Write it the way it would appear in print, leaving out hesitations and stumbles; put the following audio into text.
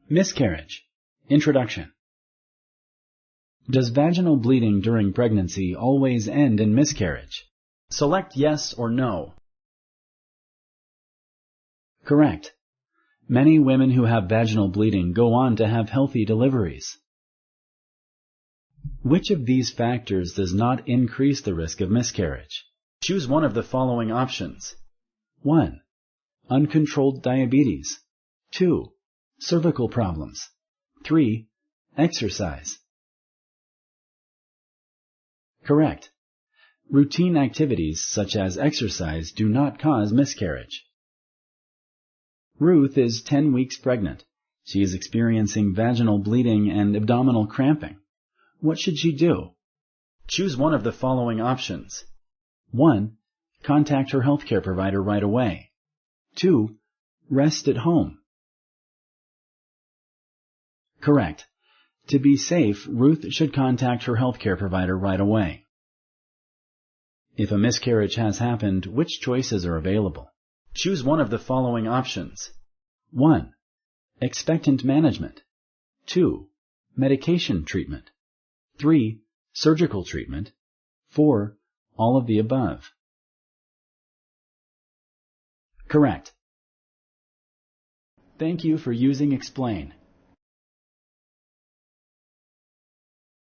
Miscarriage. Introduction. Does vaginal bleeding during pregnancy always end in miscarriage? Select yes or no. Correct. Many women who have vaginal bleeding go on to have healthy deliveries. Which of these factors does not increase the risk of miscarriage? Choose one of the following options. 1. Uncontrolled diabetes. 2. Cervical problems. 3. Exercise. Correct. Routine activities such as exercise do not cause miscarriage. Ruth is 10 weeks pregnant. She is experiencing vaginal bleeding and abdominal cramping. What should she do? Choose one of the following options. 1. Contact her healthcare provider right away. 2. Rest at home. Correct. To be safe, Ruth should contact her healthcare provider right away. If a miscarriage has happened, which choices are available? Choose one of the following options. 1. Expectant management. 2. Medication treatment. 3. Surgical treatment. 4. All of the above. Correct. Thank you for using Explain.